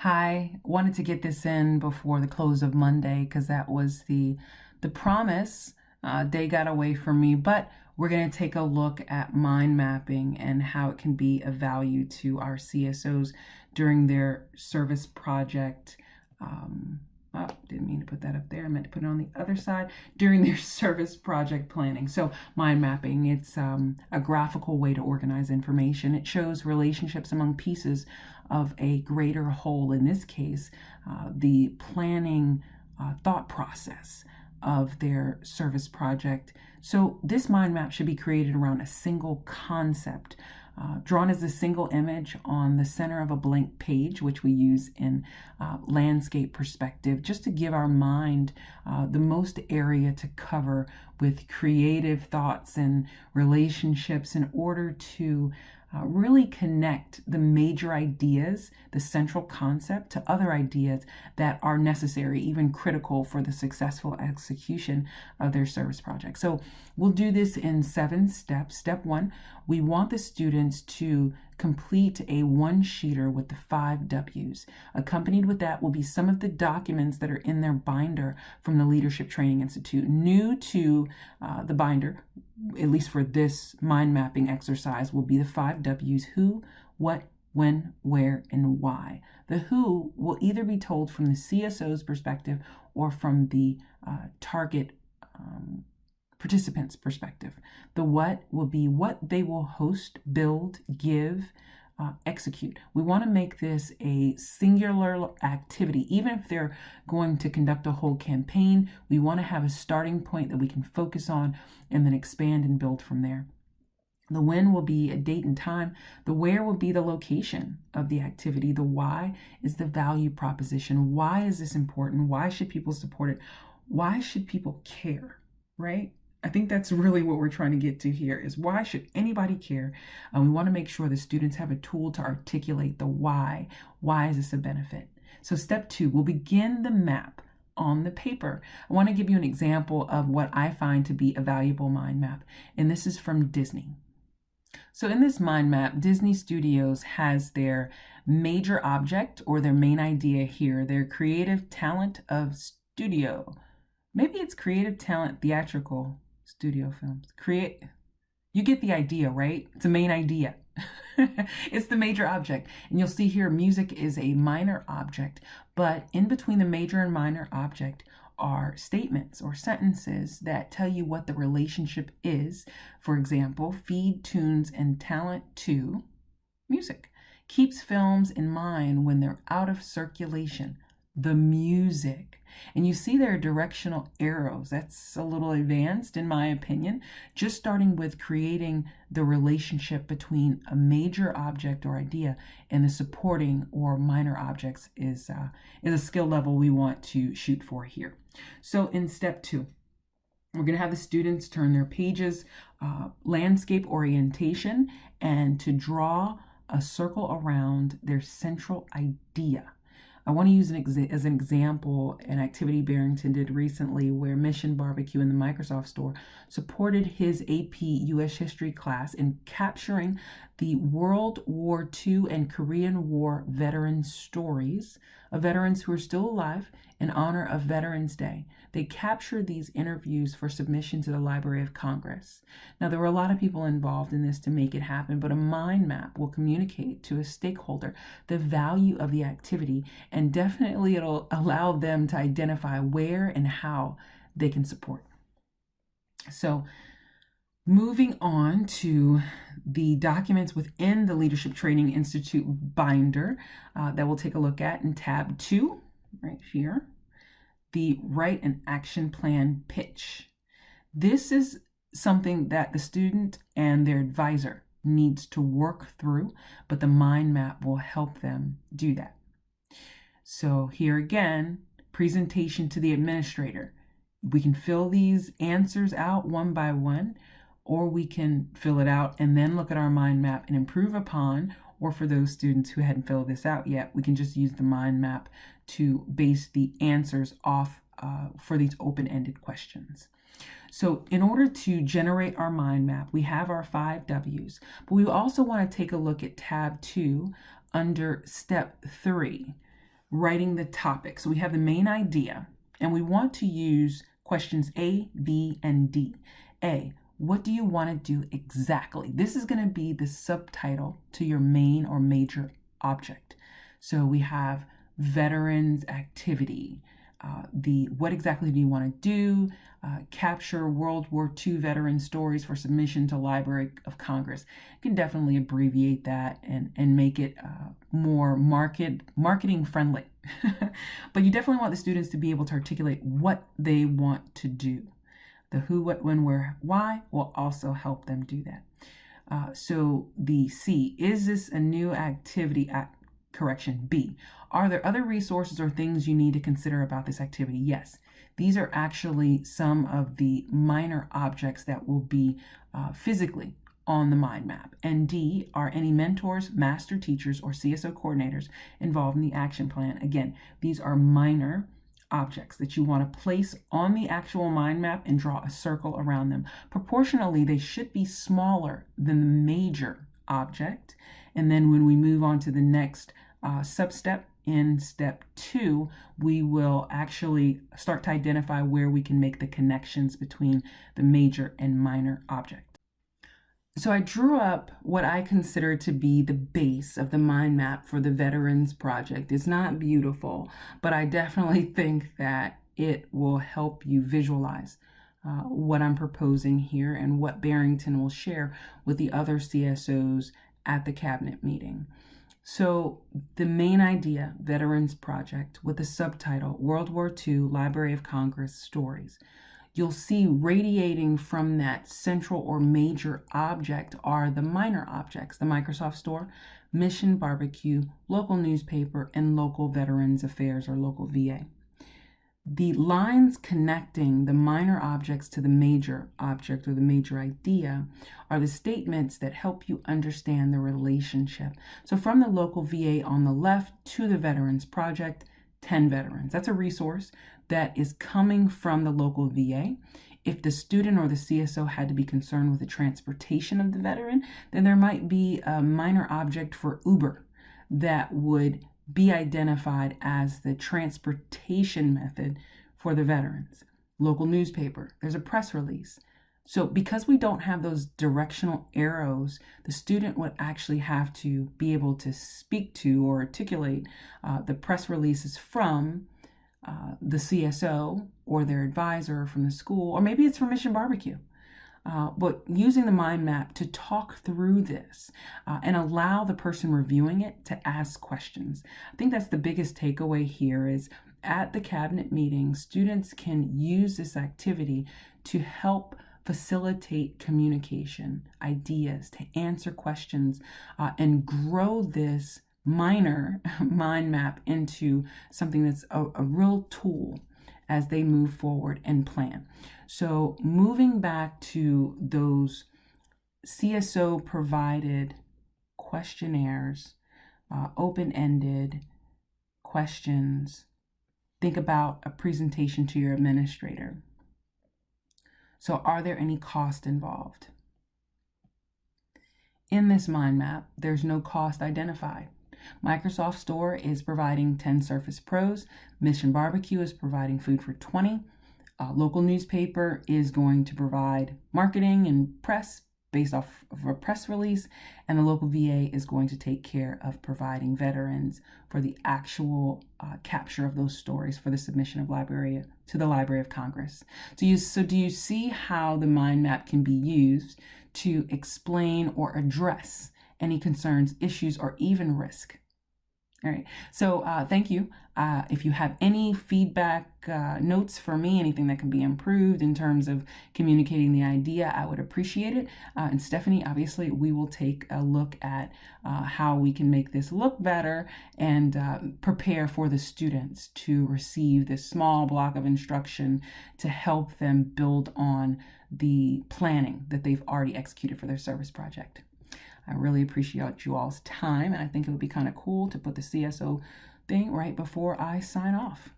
Hi, wanted to get this in before the close of Monday because that was the promise. Day got away from me, but we're going to take a look at mind mapping and how it can be of value to our CSOs during their service project. Didn't mean to put that up there. I meant to put it on the other side during their service project planning. So mind mapping, it's a graphical way to organize information. It shows relationships among pieces of a greater whole, in this case, the planning thought process of their service project. So this mind map should be created around a single concept, drawn as a single image on the center of a blank page, which we use in landscape perspective, just to give our mind the most area to cover with creative thoughts and relationships in order to really connect the major ideas, the central concept, to other ideas that are necessary, even critical for the successful execution of their service project. So we'll do this in 7 steps. Step 1, we want the students to complete a one-sheeter with the 5 W's. Accompanied with that will be some of the documents that are in their binder from the Leadership Training Institute. New to the binder, at least for this mind mapping exercise, will be the 5 W's: who, what, when, where, and why. The who will either be told from the CSO's perspective or from the target participants' perspective. The what will be what they will host, build, give, execute. We want to make this a singular activity. Even if they're going to conduct a whole campaign, we want to have a starting point that we can focus on and then expand and build from there. The when will be a date and time. The where will be the location of the activity. The why is the value proposition. Why is this important? Why should people support it? Why should people care, right? I think that's really what we're trying to get to here, is why should anybody care? And we want to make sure the students have a tool to articulate the why. Why is this a benefit? So step 2, we'll begin the map on the paper. I want to give you an example of what I find to be a valuable mind map, and this is from Disney. So in this mind map, Disney Studios has their major object, or their main idea here, their creative talent of studio. Maybe it's creative talent theatrical studio films. You get the idea, right? It's a main idea. It's the major object. And you'll see here music is a minor object, but in between the major and minor object are statements or sentences that tell you what the relationship is. For example, feed tunes and talent to music. Keeps films in mind when they're out of circulation. The music. And you see there are directional arrows. That's a little advanced in my opinion. Just starting with creating the relationship between a major object or idea and the supporting or minor objects is a skill level we want to shoot for here. So in step 2, we're going to have the students turn their pages, landscape orientation, and to draw a circle around their central idea. I want to use as an example an activity Barrington did recently where Mission Barbecue in the Microsoft Store supported his AP U.S. History class in capturing the World War II and Korean War veteran stories of veterans who are still alive in honor of Veterans Day. They captured these interviews for submission to the Library of Congress. Now, there were a lot of people involved in this to make it happen, but a mind map will communicate to a stakeholder the value of the activity, and definitely it'll allow them to identify where and how they can support. So moving on to the documents within the Leadership Training Institute binder that we'll take a look at in tab 2, right here, the Write an Action Plan pitch. This is something that the student and their advisor needs to work through, but the mind map will help them do that. So here again, presentation to the administrator. We can fill these answers out one by one, or we can fill it out and then look at our mind map and improve upon, or for those students who hadn't filled this out yet, we can just use the mind map to base the answers off for these open-ended questions. So in order to generate our mind map, we have our 5 W's, but we also want to take a look at tab 2 under step 3. writing the topic. So we have the main idea, and we want to use questions A, B, and D. A, what do you want to do exactly? This is going to be the subtitle to your main or major object. So we have veterans activity. What exactly do you want to do? Capture World War II veteran stories for submission to Library of Congress. You can definitely abbreviate that and make it more marketing friendly. But you definitely want the students to be able to articulate what they want to do. The who, what, when, where, why will also help them do that. So the C, is this a new activity? Correction, B, are there other resources or things you need to consider about this activity? Yes, these are actually some of the minor objects that will be physically on the mind map. And D, are any mentors, master teachers, or CSO coordinators involved in the action plan? Again, these are minor objects that you want to place on the actual mind map and draw a circle around them. Proportionally, they should be smaller than the major object. And then when we move on to the next sub-step, in step 2, we will actually start to identify where we can make the connections between the major and minor object. So I drew up what I consider to be the base of the mind map for the Veterans Project. It's not beautiful, but I definitely think that it will help you visualize what I'm proposing here and what Barrington will share with the other CSOs at the cabinet meeting. So the main idea, Veterans Project, with the subtitle, World War II Library of Congress Stories. You'll see radiating from that central or major object are the minor objects, the Microsoft Store, Mission Barbecue, local newspaper, and local Veterans Affairs or local VA. The lines connecting the minor objects to the major object or the major idea are the statements that help you understand the relationship. So from the local VA on the left to the Veterans Project, 10 veterans. That's a resource that is coming from the local VA. If the student or the CSO had to be concerned with the transportation of the veteran, then there might be a minor object for Uber that would be identified as the transportation method for the veterans. Local newspaper, there's a press release. So because we don't have those directional arrows, the student would actually have to be able to speak to or articulate the press releases from the CSO or their advisor from the school, or maybe it's from Mission Barbecue. But using the mind map to talk through this and allow the person reviewing it to ask questions. I think that's the biggest takeaway here is at the cabinet meeting, students can use this activity to help facilitate communication, ideas, to answer questions, and grow this minor mind map into something that's a real tool as they move forward and plan. So moving back to those CSO provided questionnaires, open-ended questions, think about a presentation to your administrator. So are there any costs involved? In this mind map, there's no cost identified. Microsoft Store is providing 10 Surface Pros. Mission Barbecue is providing food for 20. Local newspaper is going to provide marketing and press based off of a press release. And the local VA is going to take care of providing veterans for the actual capture of those stories for the submission of to the Library of Congress. So do you see how the mind map can be used to explain or address any concerns, issues, or even risk? All right, so thank you. If you have any feedback, notes for me, anything that can be improved in terms of communicating the idea, I would appreciate it. And Stephanie, obviously, we will take a look at how we can make this look better and prepare for the students to receive this small block of instruction to help them build on the planning that they've already executed for their service project. I really appreciate you all's time, and I think it would be kind of cool to put the CSO thing right before I sign off.